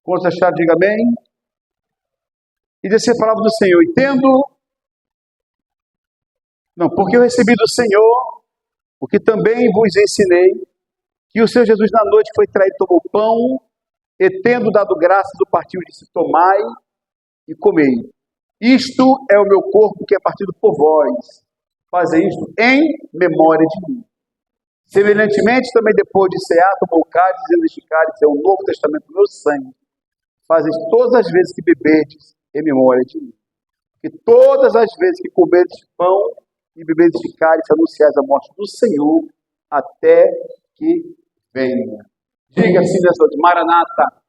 Quantos acharam, diga amém. E descer a palavra do Senhor. Porque eu recebi do Senhor, o que também vos ensinei, que o Senhor Jesus na noite foi traído, tomou pão, e tendo dado graças, o partiu e disse: tomai e comei. Isto é o meu corpo que é partido por vós. Fazei isto em memória de mim. Semelhantemente, também depois de cear, tomou o cálice, dizendo: este cálice é o novo testamento do meu sangue. Fazei todas as vezes que beberdes em memória de mim. Porque todas as vezes que comerdes pão e beberdes de cálice, anunciais a morte do Senhor, até que venha. Diga assim nessa noite: Maranata,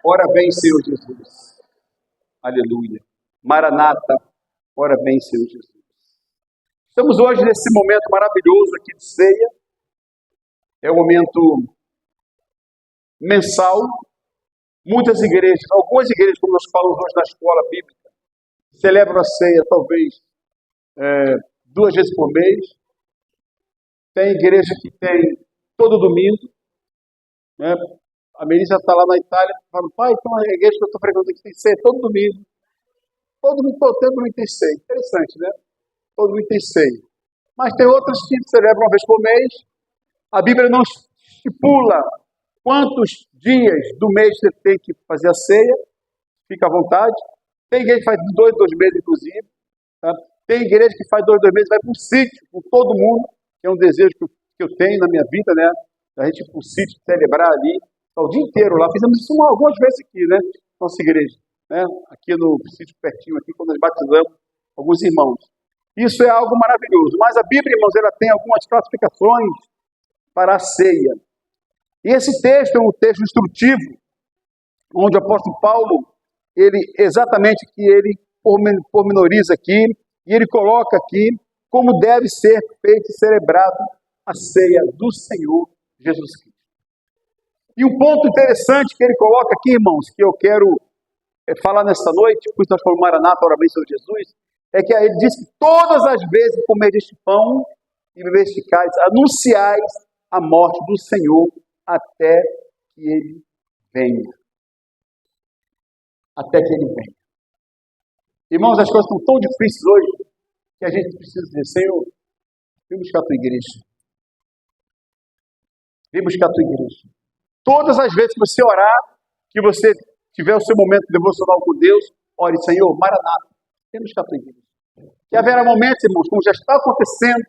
ora vem, Senhor Jesus. Aleluia. Maranata, ora vem, Senhor Jesus. Estamos hoje nesse momento maravilhoso aqui de ceia. É um momento mensal. Muitas igrejas, algumas igrejas, como nós falamos hoje na escola bíblica, celebram a ceia talvez 2 vezes por mês. Tem igreja que tem todo domingo. Né? A Melissa está lá na Itália, fala: pai, então a igreja que eu estou frequentando aqui tem ceia todo domingo. Todo domingo tem ceia. Interessante, né? Todo domingo tem ceia. Mas tem outras que celebram uma vez por mês. A Bíblia não estipula quantos dias do mês você tem que fazer a ceia. Fica à vontade. Tem igreja que faz 2 meses, inclusive. Tá? Tem igreja que faz 2 meses, vai para um sítio com todo mundo, que é um desejo que eu tenho na minha vida, né? A gente ir para um sítio, celebrar ali, o dia inteiro lá. Fizemos isso algumas vezes aqui, né? Nossa igreja, né? Aqui no sítio pertinho, aqui, quando nós batizamos alguns irmãos. Isso é algo maravilhoso. Mas a Bíblia, irmãos, ela tem algumas classificações para a ceia. E esse texto é um texto instrutivo, onde o apóstolo Paulo, ele pormenoriza aqui, e ele coloca aqui como deve ser feito e celebrado a ceia do Senhor Jesus Cristo. E um ponto interessante que ele coloca aqui, irmãos, que eu quero falar nesta noite, por isso nós falamos Maranata, ora vem, Senhor Jesus, é que ele diz que todas as vezes que comer este pão e beber este cálice, anunciais a morte do Senhor até que ele venha. Até que ele venha. Irmãos, as coisas estão tão difíceis hoje que a gente precisa dizer: Senhor, vem buscar a tua igreja. Vem buscar a tua igreja. Todas as vezes que você orar, que você tiver o seu momento devocional com Deus, ore: Senhor, Maranata, vem buscar a tua igreja. Que haverá momentos, irmãos, como já está acontecendo,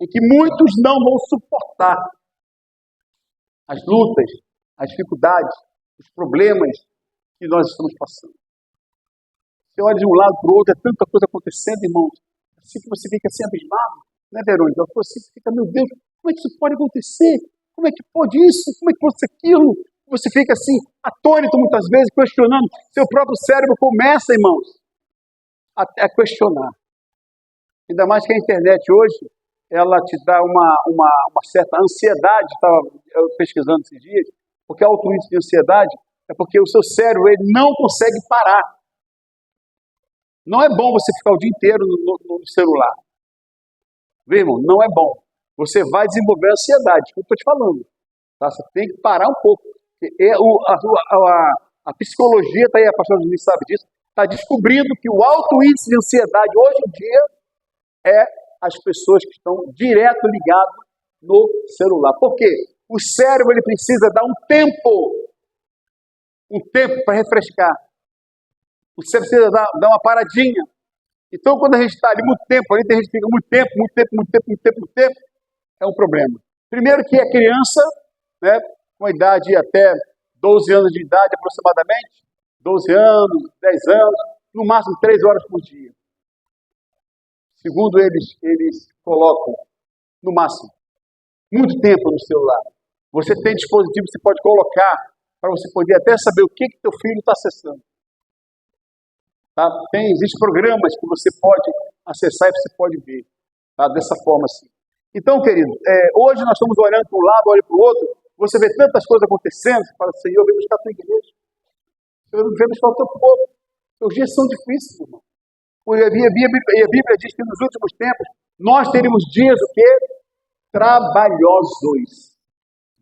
em que muitos não vão suportar as lutas, as dificuldades, os problemas que nós estamos passando. Você olha de um lado para o outro, é tanta coisa acontecendo, irmãos, assim que você fica assim abismado, né, Verônica? Você fica: meu Deus, como é que isso pode acontecer? Como é que pode isso? Como é que pode ser aquilo? Você fica assim, atônito muitas vezes, questionando. Seu próprio cérebro começa, irmãos, a questionar. Ainda mais que a internet hoje, ela te dá uma certa ansiedade. Estava pesquisando esses dias, porque alto índice de ansiedade é porque o seu cérebro ele não consegue parar. Não é bom você ficar o dia inteiro no celular. Vê, irmão? Não é bom. Você vai desenvolver ansiedade, como eu estou te falando. Tá? Você tem que parar um pouco. A psicologia, está aí, a pastora Denise sabe disso, está descobrindo que o alto índice de ansiedade hoje em dia é as pessoas que estão direto ligadas no celular. Por quê? O cérebro ele precisa dar um tempo para refrescar. O cérebro precisa dar uma paradinha. Então, quando a gente está ali muito tempo, tem gente que fica muito tempo, é um problema. Primeiro que a criança, né, com a idade até 12 anos de idade aproximadamente, 12 anos, 10 anos, no máximo 3 horas por dia. Segundo eles colocam, no máximo, muito tempo no celular. Você tem dispositivo que você pode colocar para você poder até saber o que teu filho está acessando. Tá? Existem programas que você pode acessar e você pode ver. Tá? Dessa forma assim. Então, querido, hoje nós estamos olhando para um lado, olhando para o outro, você vê tantas coisas acontecendo, você fala: Senhor, vem buscar a tua igreja. Senhor, vem buscar o teu povo. Os dias são difíceis, irmão. E a Bíblia diz que nos últimos tempos nós teremos dias o quê? Trabalhosos.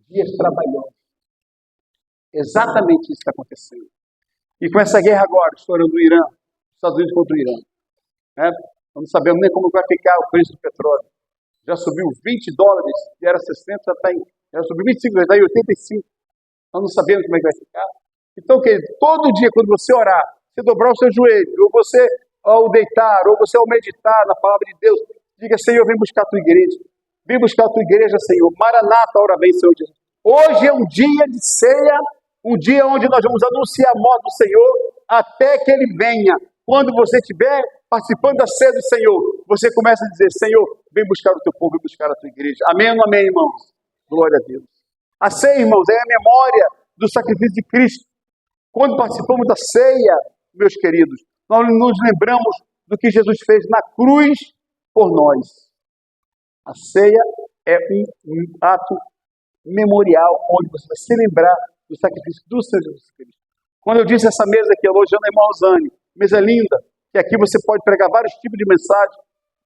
Dias trabalhosos. Exatamente isso está acontecendo. E com essa guerra agora, estourando o Irã, Estados Unidos contra o Irã, né? Não sabemos nem como vai ficar o preço do petróleo. Já subiu $20, e era 60, já subiu 25, já está em 85. Nós não sabemos como é que vai ficar. Então, querido, todo dia, quando você orar, você dobrar o seu joelho, ou você ao deitar, ou você ao meditar na palavra de Deus, diga: Senhor, vem buscar a tua igreja. Vem buscar a tua igreja, Senhor. Maranata, ora vem, Senhor Jesus. Hoje é um dia de ceia, um dia onde nós vamos anunciar a morte do Senhor até que Ele venha. Quando você estiver participando da ceia do Senhor, você começa a dizer: Senhor, vem buscar o teu povo, vem buscar a tua igreja. Amém ou não amém, irmãos? Glória a Deus. A ceia, irmãos, é a memória do sacrifício de Cristo. Quando participamos da ceia, meus queridos, nós nos lembramos do que Jesus fez na cruz por nós. A ceia é um ato memorial, onde você vai se lembrar do sacrifício do Senhor Jesus Cristo. Quando eu disse essa mesa aqui, elogiando a irmã Rosane, mesa linda, que aqui você pode pregar vários tipos de mensagem,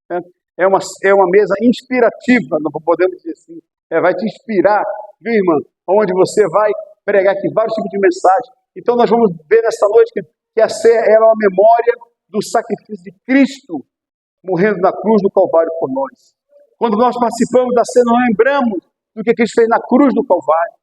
né? É uma mesa inspirativa, não podemos dizer assim, vai te inspirar, viu, irmã? Onde você vai pregar aqui vários tipos de mensagem. Então nós vamos ver nessa noite que a ceia é uma memória do sacrifício de Cristo, morrendo na cruz do Calvário por nós. Quando nós participamos da ceia, nós lembramos do que Cristo fez na cruz do Calvário.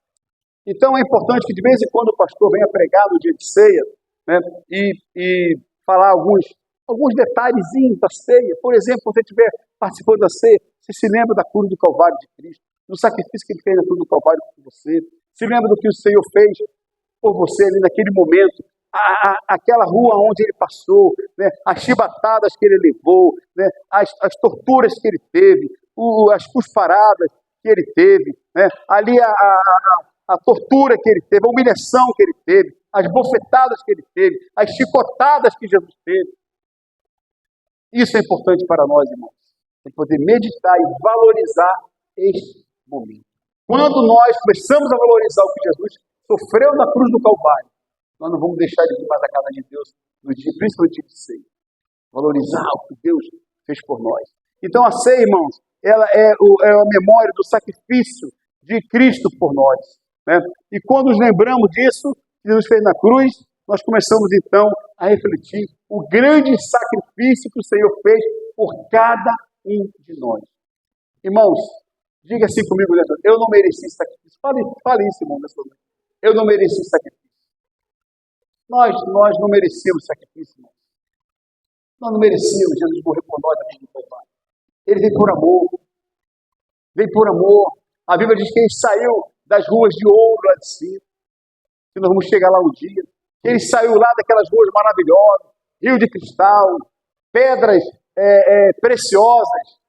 Então é importante que de vez em quando o pastor venha pregar no dia de ceia, né, e falar alguns detalhezinhos da ceia. Por exemplo, quando você estiver participando da ceia, você se lembra da cruz do Calvário de Cristo, do sacrifício que Ele fez na cruz do Calvário por você. Se lembra do que o Senhor fez por você ali naquele momento, aquela rua onde Ele passou, né, as chibatadas que Ele levou, né, as torturas que Ele teve, as cusparadas que Ele teve, né, ali a tortura que Ele teve, a humilhação que Ele teve, as bofetadas que Ele teve, as chicotadas que Jesus teve. Isso é importante para nós, irmãos. Tem que poder meditar e valorizar este momento. Quando nós começamos a valorizar o que Jesus sofreu na cruz do Calvário, nós não vamos deixar de vir mais a casa de Deus no dia, principalmente no dia de ceia. Valorizar o que Deus fez por nós. Então a ceia, irmãos, ela é a memória do sacrifício de Cristo por nós, né? E quando nos lembramos disso, que Jesus fez na cruz, nós começamos então a refletir o grande sacrifício que o Senhor fez por cada um de nós. Irmãos, diga assim comigo, eu não mereci esse sacrifício. Fale isso, irmão, nessa noite. Eu não mereci esse sacrifício. Nós não merecemos sacrifício, irmãos. Nós não merecíamos Jesus morrer por nós aqui no Calvário. Ele veio por amor. Veio por amor. A Bíblia diz que Ele saiu das ruas de ouro lá de cima. Que nós vamos chegar lá um dia. Ele saiu lá daquelas ruas maravilhosas, rio de cristal, pedras preciosas,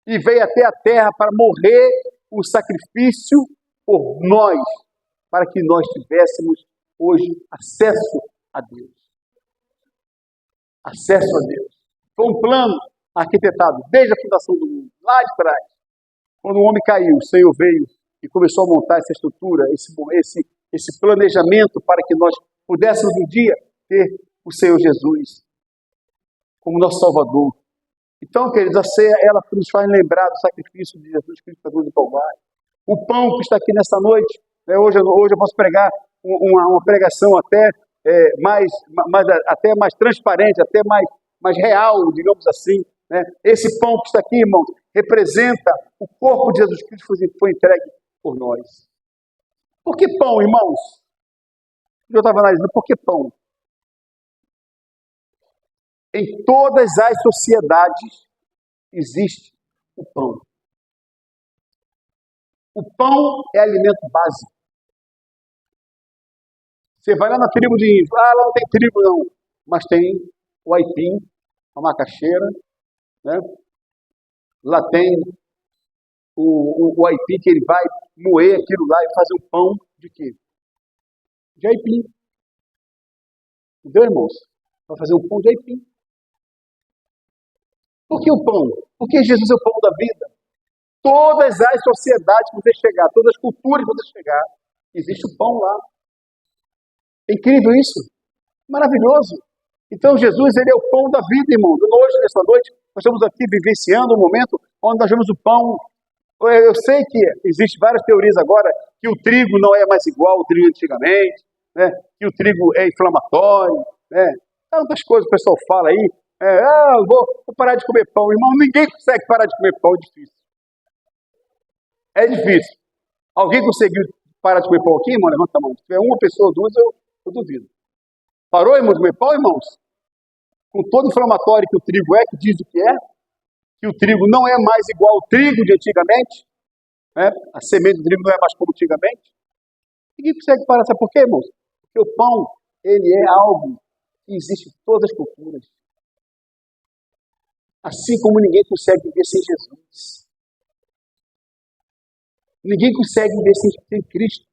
e veio até a terra para morrer o sacrifício por nós, para que nós tivéssemos hoje acesso a Deus. Acesso a Deus. Foi um plano arquitetado desde a fundação do mundo, lá de trás. Quando o homem caiu, o Senhor veio e começou a montar essa estrutura, esse planejamento para que nós pudéssemos um dia ter o Senhor Jesus como nosso Salvador. Então, queridos, a ceia, ela nos faz lembrar do sacrifício de Jesus Cristo na cruz do Calvário. O pão que está aqui nessa noite, né, hoje eu posso pregar uma pregação até mais transparente, até mais real, digamos assim, né? Esse pão que está aqui, irmãos, representa o corpo de Jesus Cristo que foi entregue por nós. Por que pão, irmãos? Eu estava analisando, por que pão? Em todas as sociedades existe o pão. O pão é alimento básico. Você vai lá na tribo de índio, lá não tem tribo não, mas tem o aipim, a macaxeira, né? Lá tem o aipim que ele vai moer aquilo lá e fazer um pão de quê? De aipim. Entendeu, irmãos? Vai fazer um pão de aipim. Por que o pão? Porque Jesus é o pão da vida. Todas as sociedades que você chegar, todas as culturas que você chegar, existe o pão lá. É incrível isso. Maravilhoso. Então Jesus, ele é o pão da vida, irmão. Hoje, nessa noite, nós estamos aqui vivenciando um momento onde nós vemos o pão Eu sei que existem várias teorias agora que o trigo não é mais igual ao trigo antigamente, né? Que o trigo é inflamatório, né? Tantas coisas o pessoal fala aí. Vou parar de comer pão. Irmão, ninguém consegue parar de comer pão, é difícil. É difícil. Alguém conseguiu parar de comer pão aqui, irmão? Levanta a mão. Se tiver uma pessoa ou duas, eu duvido. Parou, irmão, de comer pão, irmãos? Com todo inflamatório que o trigo que diz o que o trigo não é mais igual ao trigo de antigamente, né? A semente do trigo não é mais como antigamente. Ninguém consegue parar. Sabe por quê, irmãos? Porque o pão, ele é algo que existe em todas as culturas. Assim como ninguém consegue viver sem Jesus. Ninguém consegue viver sem Cristo.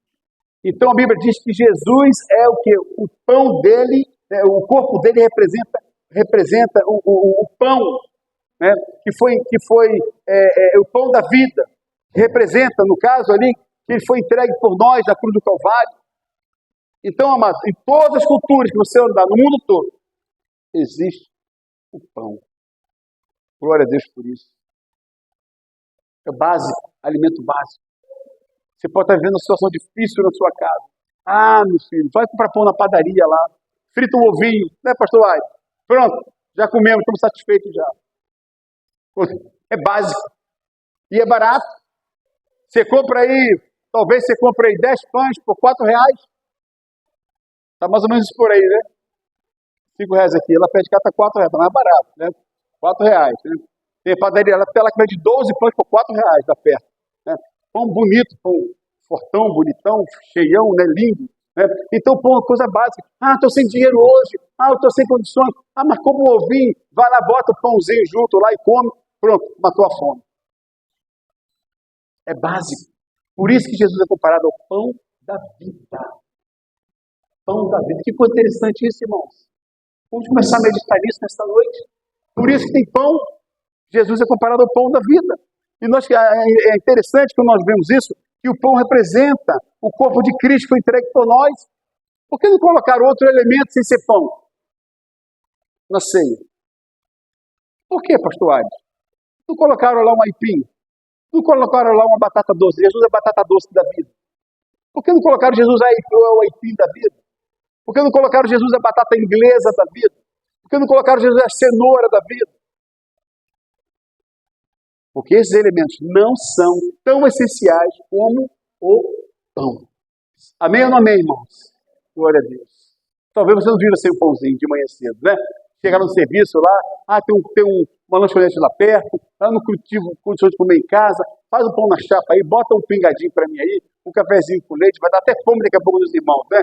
Então a Bíblia diz que Jesus é o que? O pão dele, o corpo dele representa o pão, né? que foi o pão da vida. Representa, no caso ali, que ele foi entregue por nós na cruz do Calvário. Então, amados, em todas as culturas que você andar no mundo todo, existe o pão. Glória a Deus por isso. É básico, alimento básico. Você pode estar vivendo uma situação difícil na sua casa. Meu filho, vai comprar pão na padaria lá. Frita um ovinho, né, pastor Ai? Pronto, já comemos, estamos satisfeitos já. É básico. E é barato. Você compra aí, talvez você compre aí 10 pães por R$4. Está mais ou menos isso por aí, né? R$5 aqui. Ela pede cá, está R$4, está mais barato, né? R$4, né? Tem padaria lá que vende 12 pães por R$4 da perto. Né? Pão bonito, pão fortão, bonitão, cheião, né? Lindo. Né? Então, pão é uma coisa básica. Estou sem dinheiro hoje. Estou sem condições. Mas como um ovinho, vai lá, bota o pãozinho junto lá e come. Pronto, matou a fome. É básico. Por isso que Jesus é comparado ao pão da vida. Pão da vida. Que coisa interessante isso, irmãos. Vamos começar a meditar nisso nesta noite. Por isso que tem pão. Jesus é comparado ao pão da vida. E é interessante que nós vemos isso, que o pão representa o corpo de Cristo que foi entregue por nós. Por que não colocar outro elemento sem ser pão na ceia? Por que, pastor Aires? Não colocaram lá um aipim? Não colocaram lá uma batata doce? Jesus é a batata doce da vida. Por que não colocaram Jesus o aipim da vida? Por que não colocaram Jesus a batata inglesa da vida? Por que não colocaram Jesus a cenoura da vida? Porque esses elementos não são tão essenciais como o pão. Amém ou não amém, irmãos? Glória a Deus. Talvez você não viva sem um pãozinho de manhã cedo, né? Chegar no serviço lá, tem uma lanchonete lá perto, lá no cultivo, condição de comer em casa, faz um pão na chapa aí, bota um pingadinho para mim aí, um cafezinho com leite, vai dar até fome daqui a pouco dos irmãos, né?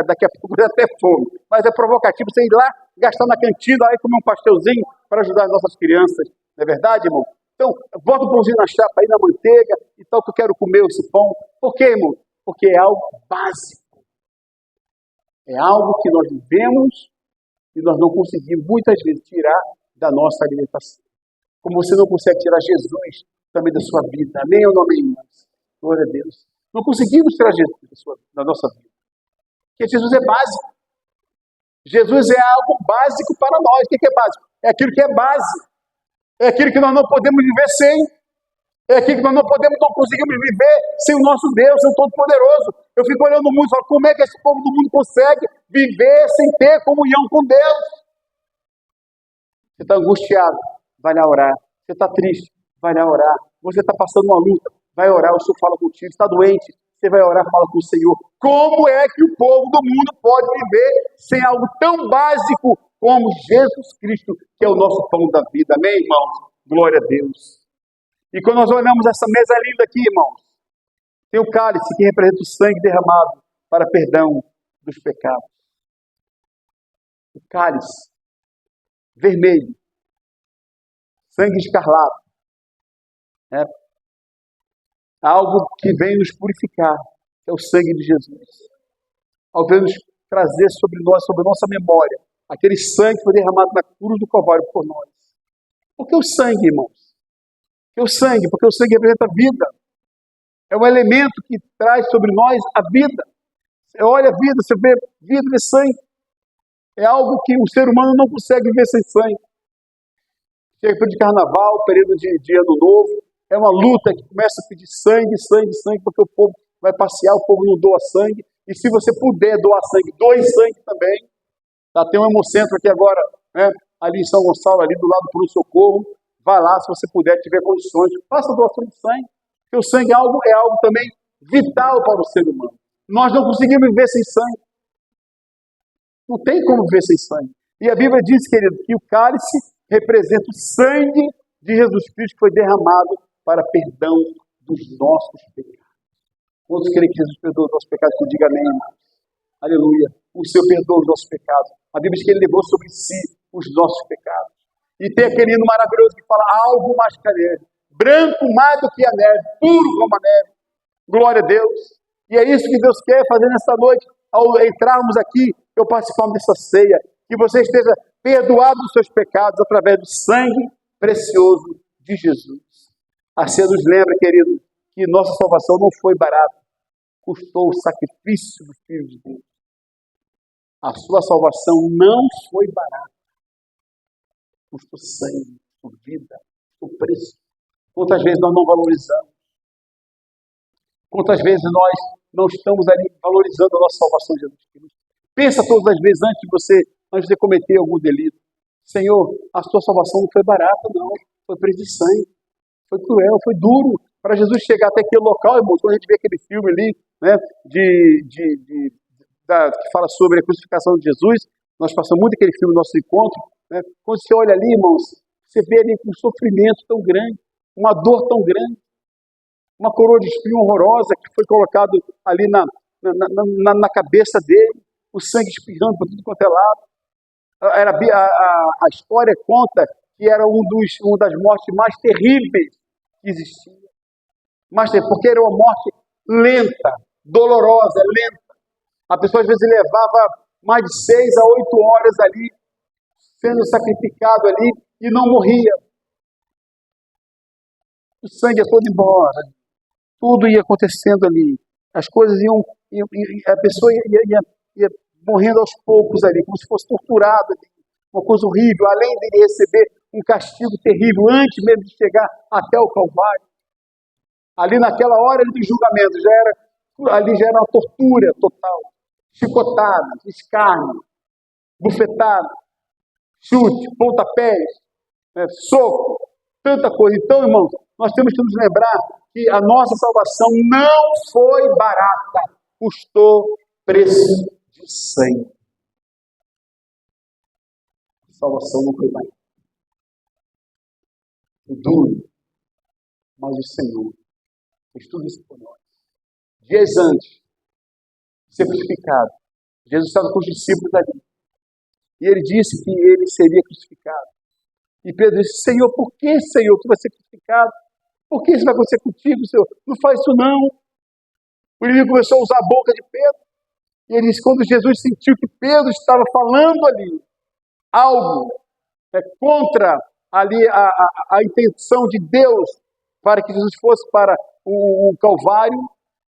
Daqui a pouco dá até fome. Mas é provocativo você ir lá, gastar na cantina, aí comer um pastelzinho para ajudar as nossas crianças. Não é verdade, irmão? Então, bota um pãozinho na chapa aí, na manteiga, e tal, que eu quero comer esse pão. Por quê, irmão? Porque é algo básico. É algo que nós vivemos e nós não conseguimos, muitas vezes, tirar da nossa alimentação. Como você não consegue tirar Jesus também da sua vida. Amém ou não amém, irmãos? Glória a Deus. Não conseguimos tirar Jesus da nossa vida. Porque Jesus é básico. Jesus é algo básico para nós. O que é básico? É aquilo que é base. É aquilo que nós não podemos viver sem. É aquilo que nós não conseguimos viver sem o nosso Deus, sem o Todo-Poderoso. Eu fico olhando o mundo e falo, como é que esse povo do mundo consegue viver sem ter comunhão com Deus? Você está angustiado, vai lá orar. Você está triste, vai lá orar. Você está passando uma luta, vai orar, o Senhor fala contigo. Está doente, você vai orar, fala com o Senhor. Como é que o povo do mundo pode viver sem algo tão básico como Jesus Cristo, que é o nosso pão da vida? Amém, irmãos? Glória a Deus. E quando nós olhamos essa mesa linda aqui, irmãos, tem o cálice que representa o sangue derramado para perdão dos pecados. O cálice vermelho, sangue escarlate, né? Algo que vem nos purificar, é o sangue de Jesus. Ao ver nos trazer sobre nós, sobre a nossa memória, aquele sangue que foi derramado na cruz do Calvário por nós. Por que o sangue, irmãos? Porque o sangue representa a vida. É um elemento que traz sobre nós a vida. Você olha a vida, você vê vida, vê sangue. É algo que o ser humano não consegue viver sem sangue. Chega período de carnaval, período de ano novo, é uma luta que começa a pedir sangue, sangue, sangue, porque o povo vai passear, o povo não doa sangue. E se você puder doar sangue, doe sangue também. Tá? Tem um hemocentro aqui agora, né? Ali em São Gonçalo, ali do lado do Pronto Socorro. Vai lá, se você puder, tiver condições, faça doação de sangue. Porque o sangue é algo também vital para o ser humano. Nós não conseguimos viver sem sangue. Não tem como viver sem sangue. E a Bíblia diz, querido, que o cálice representa o sangue de Jesus Cristo que foi derramado para perdão dos nossos pecados. Quantos creem que Jesus perdoa os nossos pecados? Que diga amém, irmãos. Aleluia. O Senhor perdoa os nossos pecados. A Bíblia diz que Ele levou sobre si os nossos pecados. E tem aquele hino maravilhoso que fala algo mais que a neve, branco mais do que a neve, puro como a neve. Glória a Deus. E é isso que Deus quer fazer nesta noite, ao entrarmos aqui, eu participar dessa ceia, que você esteja perdoado dos seus pecados através do sangue precioso de Jesus. A ceia nos lembra, querido, que nossa salvação não foi barata, custou o sacrifício do Filho de Deus. A sua salvação não foi barata, custou sangue, custou vida, custou preço. Quantas vezes nós não valorizamos? Quantas vezes nós não estamos ali valorizando a nossa salvação de Jesus Cristo? Pensa todas as vezes antes de você cometer algum delito. Senhor, a sua salvação não foi barata, não. Foi preço de sangue. Foi cruel, foi duro. Para Jesus chegar até aquele local, irmãos, quando a gente vê aquele filme ali, né, que fala sobre a crucificação de Jesus, nós passamos muito aquele filme no nosso encontro, né? Quando você olha ali, irmãos, você vê ali um sofrimento tão grande, uma dor tão grande, uma coroa de espinho horrorosa que foi colocado ali na cabeça dele, o sangue espirrando por tudo quanto é lado. A história conta que era uma das mortes mais terríveis que existia. Porque era uma morte lenta, dolorosa, lenta. A pessoa às vezes levava mais de 6 a 8 horas ali, sendo sacrificado ali, e não morria. O sangue ia todo embora. Tudo ia acontecendo ali. As coisas a pessoa ia morrendo aos poucos ali, como se fosse torturada ali. Uma coisa horrível, além de receber um castigo terrível, antes mesmo de chegar até o Calvário. Ali naquela hora do julgamento, ali já era uma tortura total. Chicotada, escárnio, bufetada, chute, pontapés, né, soco, tanta coisa. Então, irmãos, nós temos que nos lembrar que a nossa salvação não foi barata, custou preço de sangue. A salvação não foi barata. Foi duro, mas o Senhor fez tudo isso por nós. Dias antes de ser crucificado, Jesus estava com os discípulos ali. E ele disse que ele seria crucificado. E Pedro disse, Senhor, por que, Senhor, tu vai ser crucificado? Por que isso vai acontecer contigo, Senhor? Não faz isso não. O inimigo começou a usar a boca de Pedro. E ele disse, quando Jesus sentiu que Pedro estava falando ali algo contra ali a intenção de Deus para que Jesus fosse para o Calvário,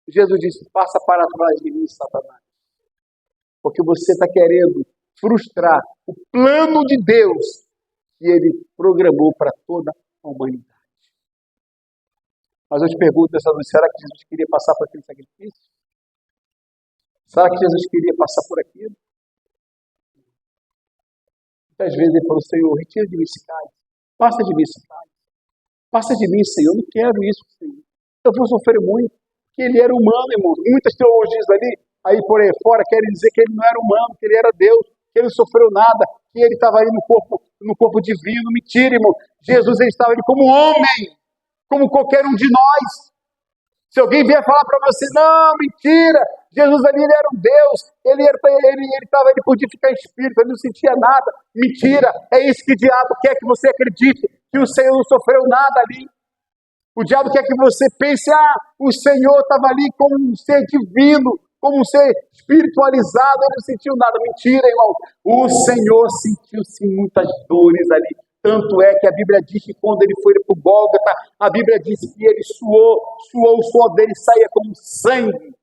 Jesus disse, passa para trás de mim, Satanás. Porque você está querendo frustrar o plano de Deus que Ele programou para toda a humanidade. Mas eu te pergunto nessa noite, será que Jesus queria passar por aquele sacrifício? Será que Jesus queria passar por aquilo? Muitas vezes ele falou, Senhor, retira de mim esse cálice. Passa de mim esse cálice. Passa de mim, Senhor, eu não quero isso, Senhor. Eu vou sofrer muito. Porque ele era humano, irmão. Muitas teologias ali, aí por aí fora, querem dizer que ele não era humano, que ele era Deus, que ele não sofreu nada, que ele estava aí no corpo divino. Mentira, irmão. Jesus, ele estava ali como homem, como qualquer um de nós. Se alguém vier falar para você, não, mentira, Jesus ali ele era um Deus, ele estava ali por ficar espírito, ele não sentia nada. Mentira, é isso que o diabo quer que você acredite, que o Senhor não sofreu nada ali. O diabo quer que você pense, o Senhor estava ali como um ser divino, como um ser espiritualizado, ele não sentiu nada. Mentira, irmão. O Senhor sentiu-se muitas dores ali. Tanto é que a Bíblia diz que quando ele foi para o Gólgota, a Bíblia diz que ele suou, o suor dele saía como sangue.